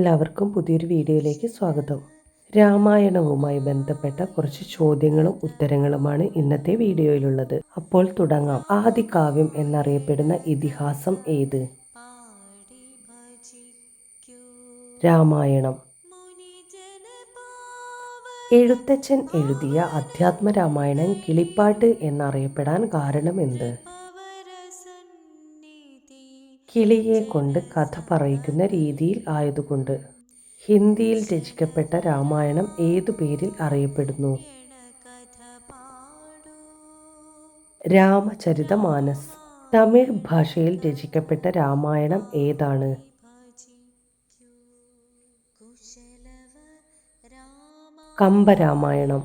എല്ലാവർക്കും പുതിയൊരു വീഡിയോയിലേക്ക് സ്വാഗതം. രാമായണവുമായി ബന്ധപ്പെട്ട കുറച്ച് ചോദ്യങ്ങളും ഉത്തരങ്ങളുമാണ് ഇന്നത്തെ വീഡിയോയിലുള്ളത്. അപ്പോൾ തുടങ്ങാം. ആദികാവ്യം എന്നറിയപ്പെടുന്ന ഇതിഹാസം ഏത്? രാമായണം. എഴുത്തച്ഛൻ എഴുതിയ അധ്യാത്മരാമായണം കിളിപ്പാട്ട് എന്നറിയപ്പെടാൻ കാരണമെന്ത്? കിളിയെ കൊണ്ട് കഥ പറയിക്കുന്ന രീതിയിൽ ആയതുകൊണ്ട്. ഹിന്ദിയിൽ രചിക്കപ്പെട്ട രാമായണം ഏതു പേരിൽ അറിയപ്പെടുന്നു? രാമചരിതമാനസ്. തമിഴ് ഭാഷയിൽ രചിക്കപ്പെട്ട രാമായണം ഏതാണ്? കമ്പരാമായണം.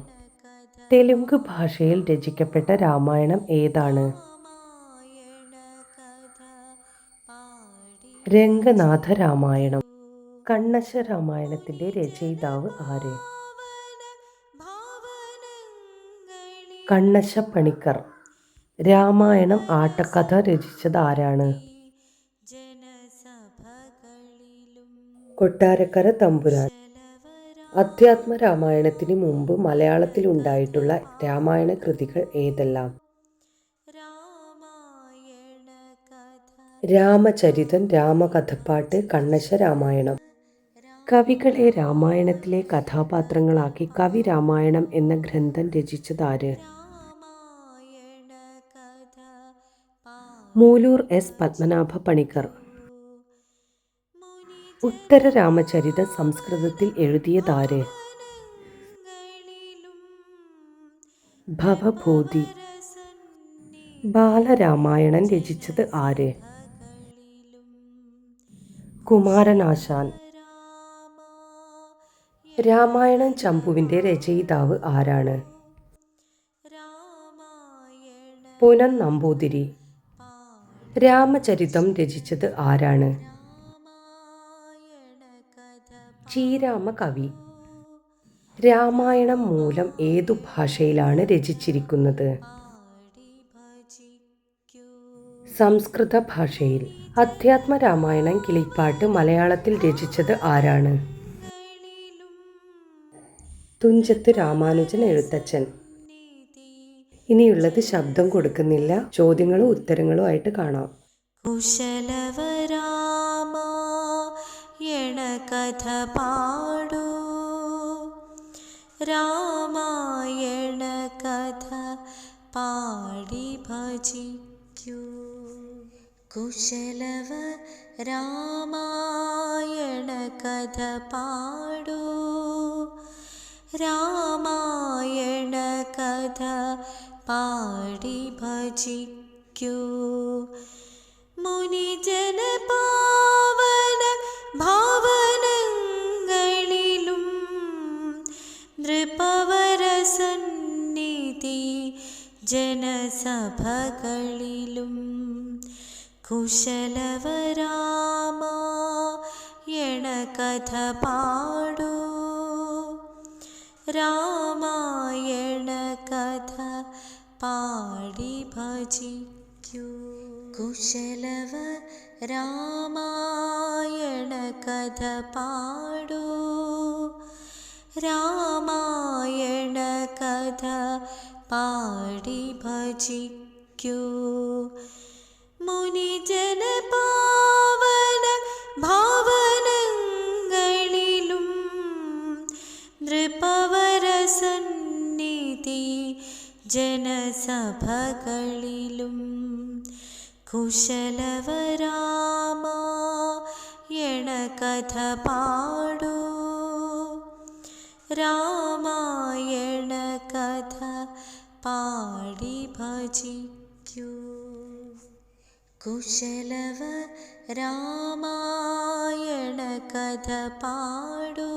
തെലുങ്ക് ഭാഷയിൽ രചിക്കപ്പെട്ട രാമായണം ഏതാണ്? രംഗനാഥ രാമായണം. കണ്ണശ രാമായണത്തിന്റെ രചയിതാവ് ആര്? കണ്ണശ പണിക്കർ. രാമായണം ആട്ടക്കഥ രചിച്ചത് ആരാണ്? കൊട്ടാരക്കര തമ്പുരാൻ. അധ്യാത്മ രാമായണത്തിന് മുമ്പ് മലയാളത്തിൽ ഉണ്ടായിട്ടുള്ള രാമായണ കൃതികൾ ഏതെല്ലാം? രാമചരിതം, രാമകഥപ്പാട്ട്, കണ്ണശ രാമായണം. കവികളെ രാമായണത്തിലെ കഥാപാത്രങ്ങളാക്കി കവി രാമായണം എന്ന ഗ്രന്ഥം രചിച്ചതാര്? മൂലൂർ എസ് പത്മനാഭ പണിക്കർ. ഉത്തര രാമചരിതം സംസ്കൃതത്തിൽ എഴുതിയതാര്? ഭവഭൂതി. ബാലരാമായണം രചിച്ചത് ആര്? കുമാരനാശാൻ. രാമായണം ചമ്പുവിന്റെ രചയിതാവ് ആരാണ്? പുനൻ നമ്പൂതിരി. രാമചരിതം രചിച്ചത് ആരാണ്? ശ്രീരാമ കവി. രാമായണം മൂലം ഏതു ഭാഷയിലാണ് രചിച്ചിരിക്കുന്നത്? സംസ്കൃത ഭാഷയിൽ. അധ്യാത്മ രാമായണം കിളിപ്പാട്ട് മലയാളത്തിൽ രചിച്ചത് ആരാണ്? തുഞ്ചത്ത് രാമാനുജൻ എഴുത്തച്ഛൻ. ഇനിയുള്ളത് ശബ്ദം കൊടുക്കുന്നില്ല, ചോദ്യങ്ങളും ഉത്തരങ്ങളും ആയിട്ട് കാണാം. കുശലവരാമായണ കഥ പാടൂ, രാമായണ കഥ പാടി ഭജിക്കൂ. കുശലവരാമായണ കഥ പാടൂ, രാമായണ കഥ പാടി ഭജിക്കൂ. മുനിജന പാവന ഭാവനങ്ങളിലും നൃപവര സന്നിധി ജനസഭകളിലും കുശലവരാമായണ കഥ പാടൂ, രാമായണ കഥ പാടി ഭജിക്കൂ. കുശലവരാമായണ കഥ പാടൂ, രാമായണ കഥ പാടി ഭജിക്കൂ. മുനിജന പാവന ഭാവനങ്ങളിലും നൃപവര സന്നിധി ജനസഭകളിലും കുശലവരാമായണ കഥ പാടൂ, രാമായണ കഥ പാടി ഭജിക്കൂ. കുശലവരാമായണ കഥ പാടൂ,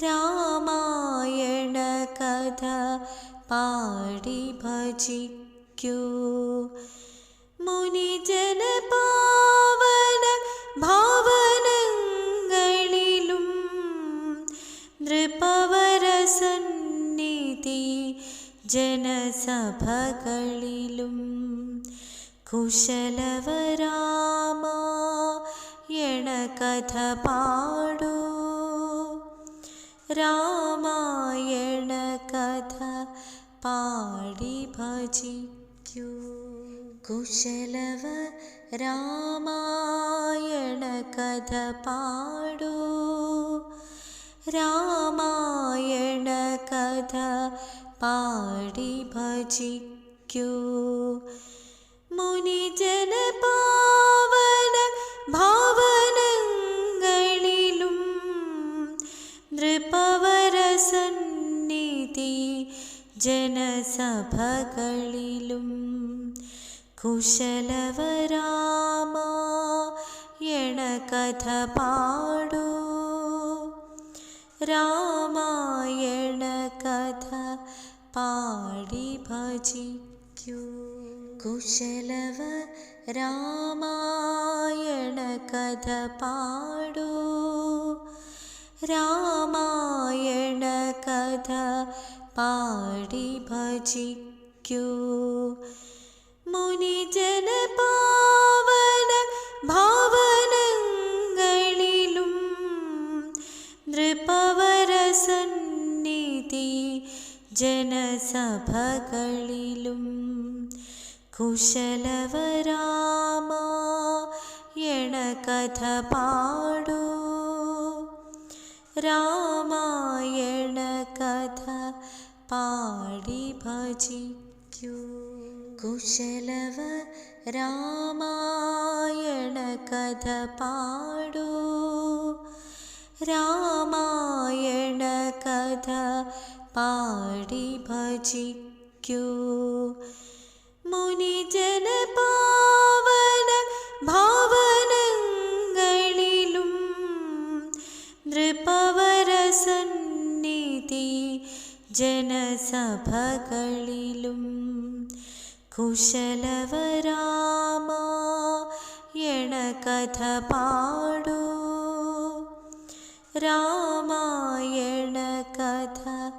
രാമായണ കഥ പാടി ഭജിക്കൂ. മുനിജന പാവന ഭാവനങ്ങളിലും നൃപവര സന്നിധി ജനസഭകളിലും കുശലവരാമായണ കഥ പാടൂ. രാമായണ കഥ പാടി ഭജിക്കൂ. കുശലവ രാമായണ കഥ പാടൂ. രാമായണ കഥ പാടി ഭജിക്കൂ. മുനിജന പാവന ഭാവനങ്ങളിലും നൃപവര സന്നിധി ജനസഭകളിലും കുശലവ രാമായണ കഥ പാടൂ. രാമായണ കഥ പാടി ഭജിക്കൂ. കുശലവ രാമായണ കഥ പാടൂ. രാമായണ കഥ പാടി ഭജിക്കൂ. മുനിജന പാവന ഭാവനങ്ങളിലും നൃപവര സന്നിധി ജനസഭകളിലും കുശലവ രാമായണ കഥ പാടൂ. രാമായണ കഥ പാടി ഭജിക്കൂ. കുശലവ രാമായണ കഥ പാടൂ. രാമായണ കഥ പാടി ഭജിക്കൂ. മുനിജന പാവന ഭാവനങ്ങളിലും നൃപവര സന്നിധി ജനസഭകളിലും കുശലവ രാമായണ കഥ പാടൂ. രാമായണ കഥ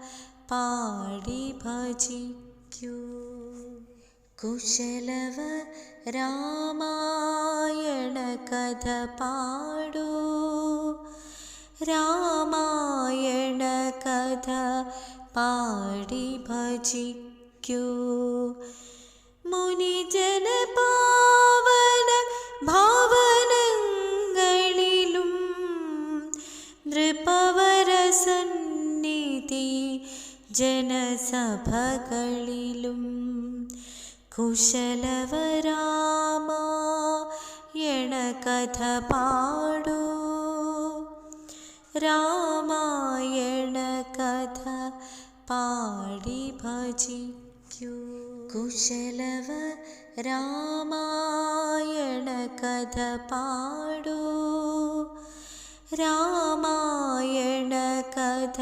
പാടി ഭജിക്കൂ. കുശലവ രാമായണ കഥ പാടൂ. രാമായണ കഥ പാടി ഭജിക്കൂ. മുനിജന പാവന ഭാവനങ്ങളിലും നൃപവര സന്നിധി ജനസഭകളിലും കുശലവ രാമായണ കഥ പാടൂ. രാമായണ കഥ പാടി ഭജിക്കൂ. കുശലവ രാമായണ കഥ പാടൂ. രാമായണ കഥ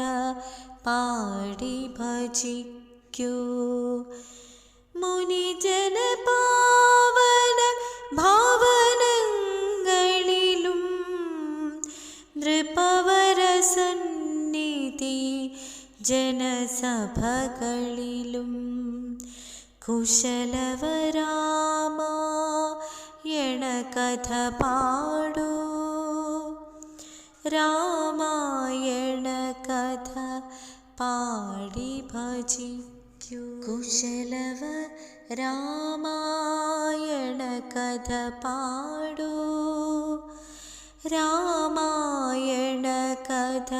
പാടി ഭജിക്കൂ. മുനിജന പാവന ഭാവനങ്ങളിലും നൃപവര സന്നിധി ജനസഭകളിലും കുശലവ രാമായണ കഥ പാടൂ. രാമായണ കഥ പാടി ഭജിക്കൂ. കുശലവ രാമായണ കഥ പാടൂ. രാമായണ കഥ